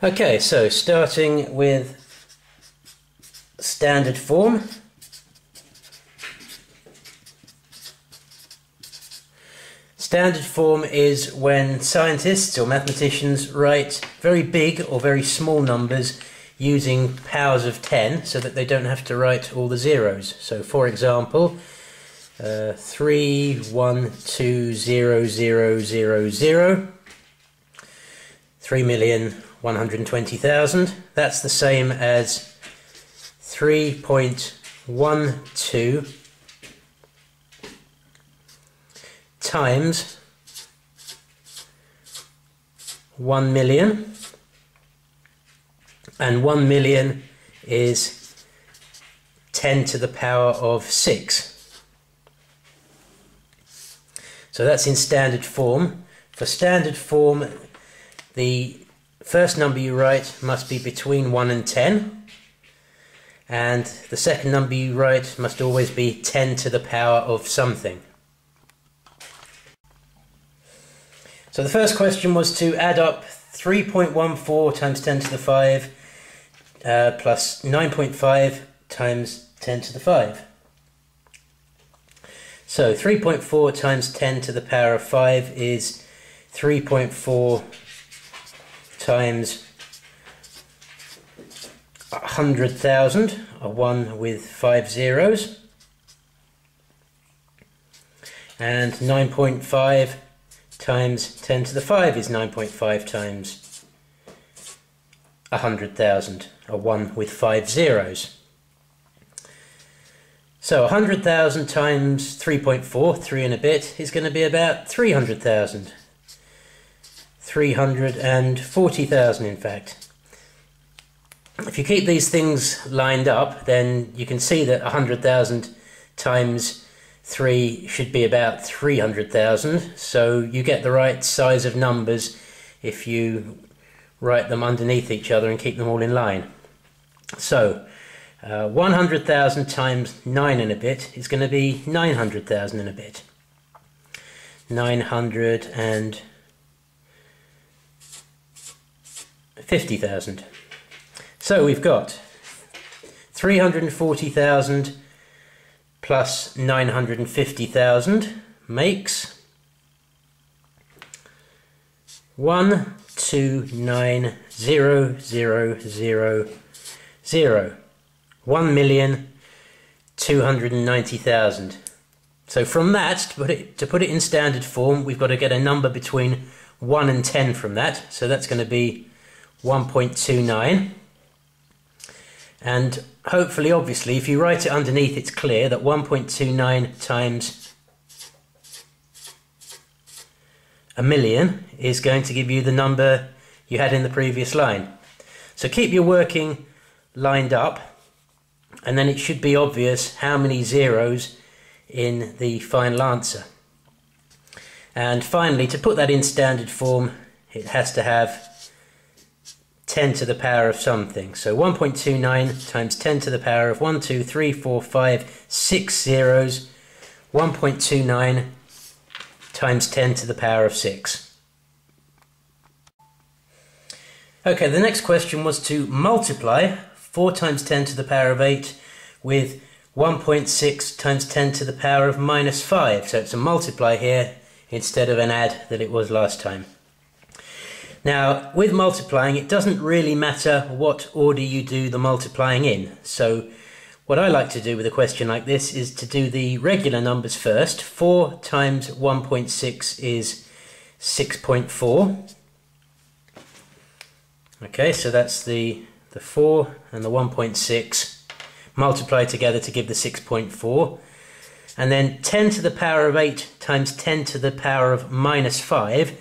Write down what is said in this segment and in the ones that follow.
Okay, so starting with standard form. Standard form is when scientists or mathematicians write very big or very small numbers using powers of 10 so that they don't have to write all the zeros. So for example, 3,120,000, 3,120,000. That's the same as 3.12 times 1 million, and 1 million is 10 to the power of 6. So that's in standard form. For standard form, the first number you write must be between 1 and 10, and the second number you write must always be 10 to the power of something. So the first question was to add up 3.14 times 10 to the 5 plus 9.5 times 10 to the 5. So 3.4 times 10 to the power of 5 is 3.4 times 100,000, a 1 with 5 zeros, and 9.5 times 10 to the 5 is 9.5 times 100,000, a 1 with 5 zeros. So 100,000 times 3.4, 3 and a bit, is going to be about 300,000. 340,000 in fact. If you keep these things lined up, then you can see that 100,000 times 3 should be about 300,000, so you get the right size of numbers if you write them underneath each other and keep them all in line. So 100,000 times 9 and a bit is going to be 900,000 and a bit. 950,000. So we've got 340,000 plus 950,000 makes 129,000. 1,290,000. So from that, to put it in standard form, we've got to get a number between 1 and 10 from that. So that's going to be 1.29. And hopefully, obviously, if you write it underneath, it's clear that 1.29 times a million is going to give you the number you had in the previous line. So keep your working lined up, and then it should be obvious how many zeros in the final answer. And finally, to put that in standard form, it has to have 10 to the power of something. So 1.29 times 10 to the power of 1, 2, 3, 4, 5, 6 zeros. 1.29 times 10 to the power of 6. Okay, the next question was to multiply 4 times 10 to the power of 8 with 1.6 times 10 to the power of minus 5. So it's a multiply here instead of an add that it was last time. Now, with multiplying, it doesn't really matter what order you do the multiplying in. So what I like to do with a question like this is to do the regular numbers first. 4 times 1.6 is 6.4. Okay, so that's the 4 and the 1.6 multiply together to give the 6.4. And then 10 to the power of 8 times 10 to the power of minus 5.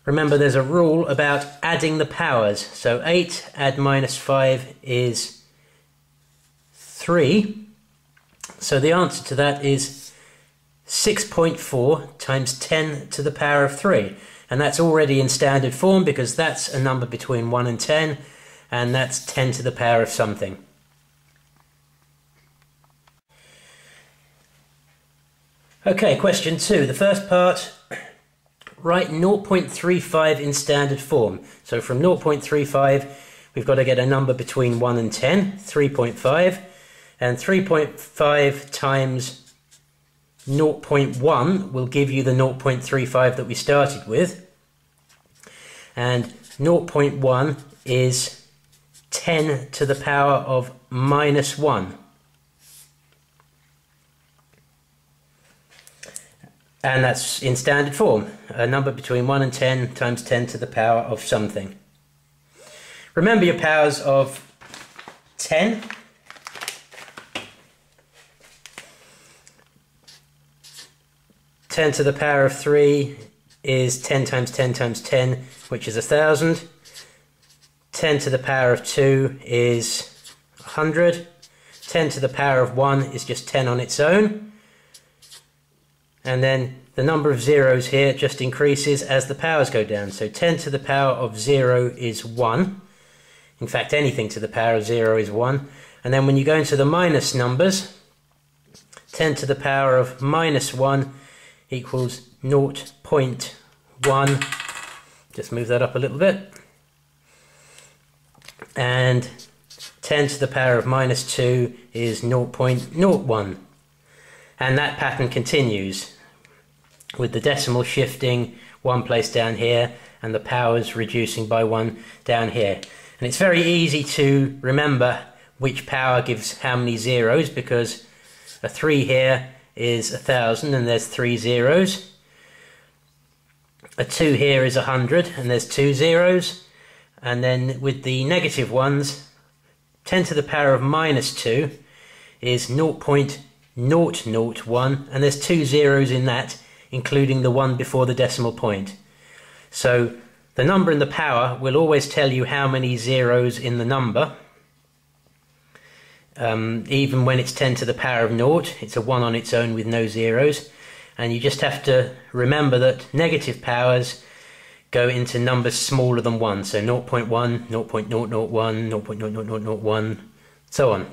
Remember, there's a rule about adding the powers. So 8 add minus 5 is 3. So the answer to that is 6.4 times 10 to the power of 3. And that's already in standard form because that's a number between 1 and 10, and that's 10 to the power of something. Okay, question 2. The first part write 0.35 in standard form. So from 0.35, we've got to get a number between 1 and 10, 3.5, and 3.5 times 0.1 will give you the 0.35 that we started with, and 0.1 is 10 to the power of minus 1. And that's in standard form, a number between 1 and 10 times 10 to the power of something. Remember your powers of 10. Ten to the power of 3 is 10 times 10 times 10, which is 1,000. 10 to the power of 2 is 100. 10 to the power of 1 is just 10 on its own. And then the number of zeros here just increases as the powers go down. So 10 to the power of 0 is 1. In fact, anything to the power of 0 is 1. And then when you go into the minus numbers, 10 to the power of minus 1 equals 0.1. Just move that up a little bit. And 10 to the power of minus 2 is 0.01. And that pattern continues, with the decimal shifting one place down here and the powers reducing by 1 down here. And it's very easy to remember which power gives how many zeros, because a 3 here is 1,000 and there's 3 zeros. A 2 here is 100 and there's 2 zeros. And then with the negative ones, 10 to the power of minus 2 is 0.001, and there's 2 zeros in that, including the 1 before the decimal point. So the number and the power will always tell you how many zeros in the number. Even when it's 10 to the power of 0, it's a 1 on its own with no zeros. And you just have to remember that negative powers go into numbers smaller than 1. So 0.1, 0.001, 0.00001, so on.